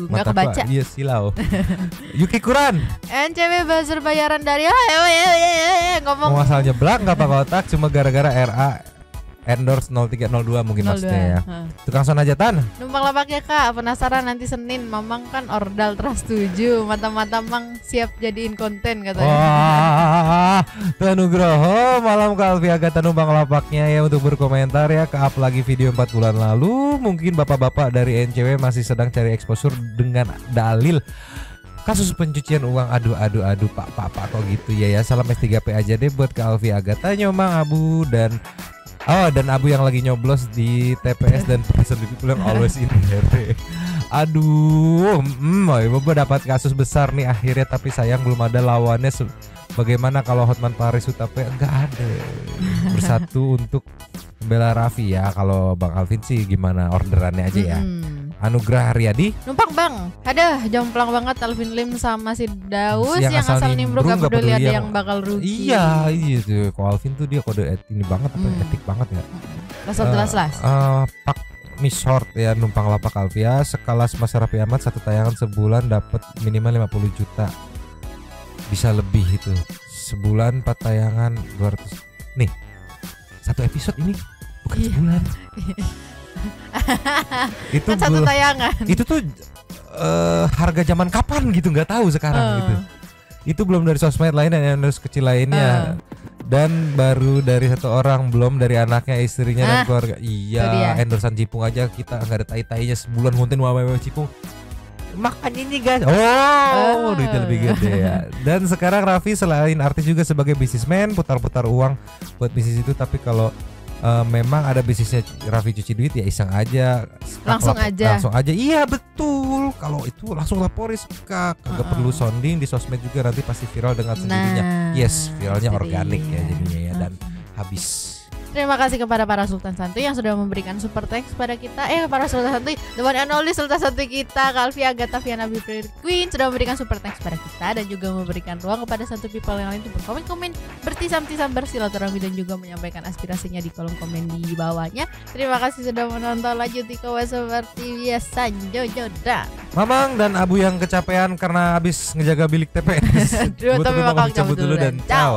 nggak kebaca. Iya silau. Yuki Kuran. NCW buzzer bayaran dari ngomong. Masalahnya belak nggak pakai otak cuma gara-gara RA endorse 0302 mungkin 02. Maksudnya ya. Tukang sonajatan. Numpang lapak ya Kak. Penasaran nanti Senin Mamang kan ordal Trust 7. Mata-mata Mang siap jadiin konten katanya. Wah, Nugroho malam Kak Alfia Agatha numpang lapaknya ya untuk berkomentar ya. Ke-up lagi video 4 bulan lalu. Mungkin bapak-bapak dari NCW masih sedang cari exposure dengan dalil kasus pencucian uang. Aduh pak kok gitu ya. Salam S3P aja deh buat Kak Alfia Agatha, Nyomang, Abu dan Abu yang lagi nyoblos di TPS dan person people yang always in here. Aduh, Bapak dapat kasus besar nih akhirnya, tapi sayang belum ada lawannya. Bagaimana kalau Hotman Paris Hutape? Enggak ada. Bersatu untuk membela Raffi ya. Kalau Bang Alvin sih gimana orderannya aja ya. Anugrah Haryadi. Numpang Bang. Aduh, jomplang banget Alvin Lim sama si Daus yang asal nimbrung gak peduli ada yang bakal rugi. Iya tuh. Kalau Alvin tuh dia kode ini banget etik banget ya. Las. Pak Mishort ya numpang lapak Alfia. Sekelas Mas Raffi Ahmad satu tayangan sebulan dapat minimal 50 juta. Bisa lebih itu. Sebulan 4 tayangan 200. Nih. Satu episode ini bukan sebulan. Itu kan satu tayangan. Itu tuh harga zaman kapan gitu nggak tahu sekarang gitu. Itu belum dari sosmed lain dan endorse kecil lainnya. Dan baru dari satu orang, belum dari anaknya, istrinya dan keluarga. Iya, endorsean Cipung aja kita nggak ada tai-tainya sebulan ngonten wae Cipung. Makan ini guys. Duitnya lebih gede ya. Dan sekarang Raffi selain artis juga sebagai bisnismen, putar-putar uang buat bisnis itu. Tapi kalau memang ada bisnisnya Raffi cuci duit ya iseng aja, langsung aja. Iya betul. Kalau itu langsung laporin Kak. Gak perlu sounding di sosmed juga, nanti pasti viral dengan sendirinya. Yes, viralnya organik ya jadinya ya. Dan habis. Terima kasih kepada para Sultan Santuy yang sudah memberikan super thanks pada kita. Para Sultan Santuy, teman Anoli Sultan Santuy kita, Kalvia Agatha Fiana Bipri Queen sudah memberikan super thanks pada kita dan juga memberikan ruang kepada satu people yang lain untuk berkomen-komen, bertisam-tisam, bersilaturahmi dan juga menyampaikan aspirasinya di kolom komen di bawahnya. Terima kasih sudah menonton. Lanjut di kawan seperti biasa. Jojoda. Mamang dan Abu yang kecapean karena habis ngejaga bilik TPS. Tapi bakal cabut dulu dan ciao.